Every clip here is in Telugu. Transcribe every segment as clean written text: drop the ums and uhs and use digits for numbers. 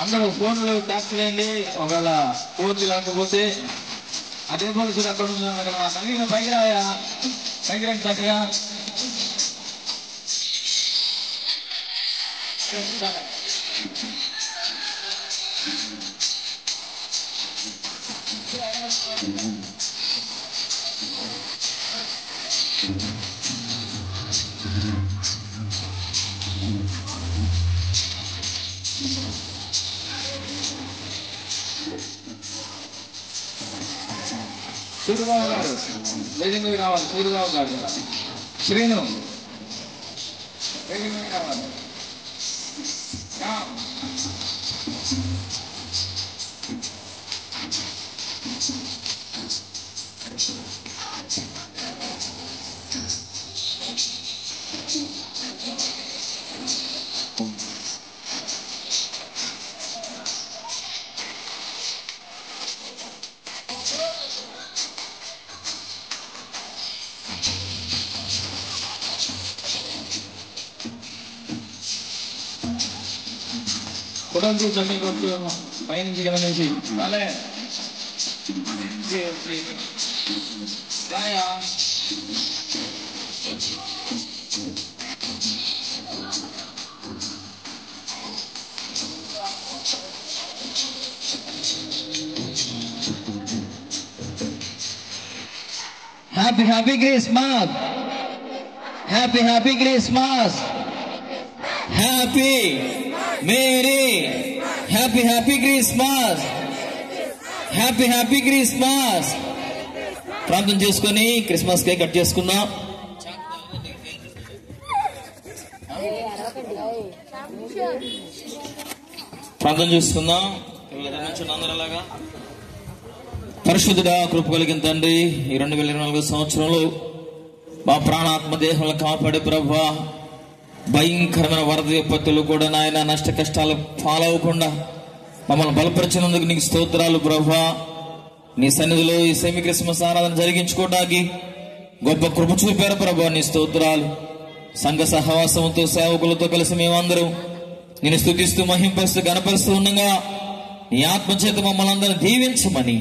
అందరూ ఫోన్లు ట్యాప్ చేయండి. ఒకవేళ ఫోన్ లేకపోతే అదే పోలీసులు అక్కడ ఉన్నాను పైకి రాయా, పైకి రండి చక్కగా. సూర్యబాబు గారు వేదిక మీద రావాలి. సూర్యబాబు గారు, శ్రీను వేదిక మీద రావాలి. కొడంతో జమీ కొట్టు పైనుంచి కింద నుంచి రాలే రాయా. Happy Happy Christmas. Happy Happy Christmas. Happy Merry Happy Happy Christmas. Happy Happy Christmas. ప్రార్థన చేసుకొని క్రిస్మస్ కేక్ కట్ చేసుకుందాం. ప్రార్థన చేసుకుందాం. అందరలాగా పరిశుద్ధుడా, కృప కలిగిన తండ్రి, ఈ 2024 సంవత్సరంలో మా ప్రాణాత్మ దేహాలను కాపాడే ప్రభువా, భయంకరమైన వరద విపత్తులు కూడా నాయన నష్ట కష్టాలు పాలవకుండా మమ్మల్ని బలపరిచినందుకు నీకు స్తోత్రాలు ప్రభువా. నీ సన్నిధిలో ఈ సెమీ క్రిస్మస్ ఆరాధన జరిగించుకోవడానికి గొప్ప కృప చూపారు ప్రభువా, నీ స్తోత్రాలు. సంఘ సహవాసంతో సేవకులతో కలిసి మేమందరం నేను స్తుతిస్తూ మహింపరుస్తూ గణపరుస్తూ ఉండగా నీ ఆత్మచేత మమ్మల్ని అందరూ దీవించమని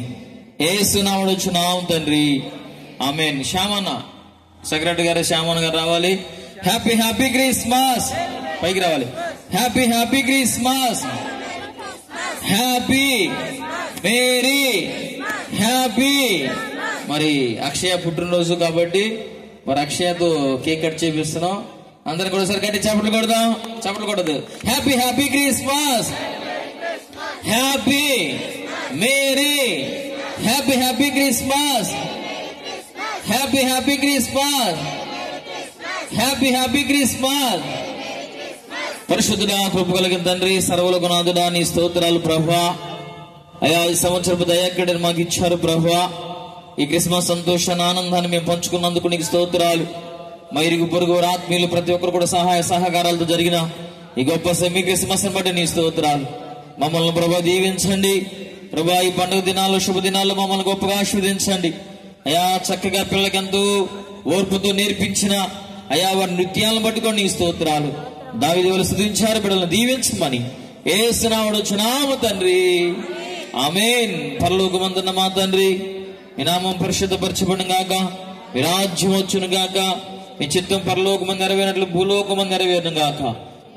యేసు నామమున వచ్చున్నాం తండ్రి, ఆమేన్. శ్యామన్న సెక్రటరీ గారు, శ్యామన్న గారు రావాలి. హ్యాపీ హ్యాపీ క్రిస్మస్, పైకి రావాలి. Happy happy Christmas, happy merry happy. మరి అక్షయ పుట్టినరోజు కాబట్టి మరి అక్షయతో కేక్ కట్ చేపిస్తున్నాం. అందరం కూడా సరి కట్టి చప్పట్లు కొడదాం. చప్పట్లు కొడదు. Happy happy Christmas, happy merry happy happy Christmas, happy happy Christmas, happy happy Christmas. పరిశుద్ధుడా, కృప కలిగిన తండ్రి, సర్వలోక నాథుడా, నీ స్తోత్రాలు ప్రభువా. అయా, ఈ సంవత్సరపు దయాకడని మాకు ఇచ్చారు ప్రభువా. ఈ క్రిస్మస్ సంతోషాన్ని, ఆనందాన్ని మేము పంచుకున్నందుకు నీకు స్తోత్రాలు. మా ఇరుగు పొరుగు ఆత్మీయులు ప్రతి ఒక్కరు కూడా సహాయ సహకారాలతో జరిగిన ఈ గొప్ప సెమీ క్రిస్మస్ బట్టి నీ స్తోత్రాలు. మమ్మల్ని ప్రభా దీవించండి ప్రభా. ఈ పండుగ దినాల్లో, శుభ దినాల్లో మమ్మల్ని గొప్పగా ఆశీర్వదించండి అయ్యా. చక్కగా పిల్లలకి ఎంతో ఓర్పుతో నేర్పించిన అయ్యా వారి నృత్యాలను పట్టుకొని నీ స్తోత్రాలు. దావీదు స్తుతించారు, బిడ్డలను దీవించమని యేసు నామమున వచ్చున్నాము తండ్రి, ఆమేన్. పరలోకమందున్న మా తండ్రి, మీ నామం పరిశుద్ధపరచబడును గాక, మీ రాజ్యం వచ్చును గాక, మీ చిత్తం పరలోకమందు నెరవేరినట్లు భూలోకమందు నెరవేరును గాక.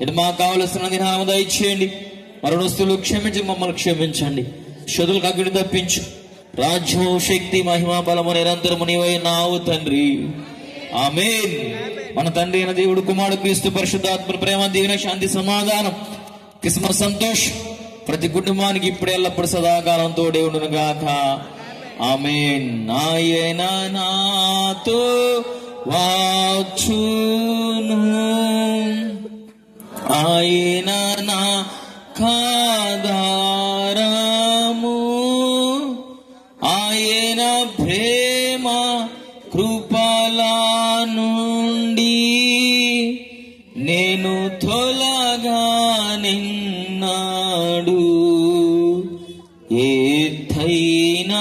ఇది మాకు కావలసిన దినాము దయచేయండి. మరణస్తులు క్షమించి మమ్మల్ని క్షమించండి. శోధులకు అగ్ని తప్పించు. రాజ్యం, శక్తి, మహిమ, బలము నిరంతరము నీవై నావు తండ్రి, ఆమేన్. మన తండ్రి అయిన దేవుడు, కుమారుడు క్రీస్తు పరిశుద్ధాత్మ ప్రేమ, దీవెన, శాంతి, సమాధానం, క్రిస్మస్ సంతోషం ప్రతి కుటుంబానికి ఇప్పుడు ఎల్లప్పుడు సదాకాలం తోడేవుడును గాక, ఆమేన్. ఆయన నాతో వచ్చును, ఆయన నా కాదారము, ఆయన ప్రేమ కృపల నుండి నేను తొలగానిన్నాడు. ఎత్తైన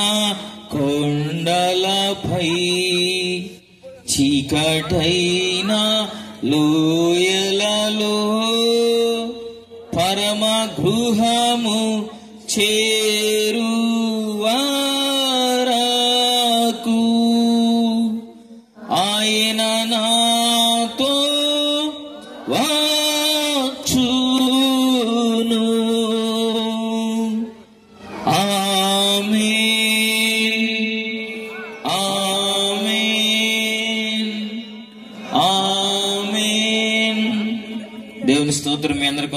కొండలపై, చీకటైన లోయలలో పరమ గృహము చేరువరకు ఆయన నాతో వచ్చును, ఆమేన్, ఆమేన్, ఆమేన్. దేవుని స్తోత్రం. మీ అందరికీ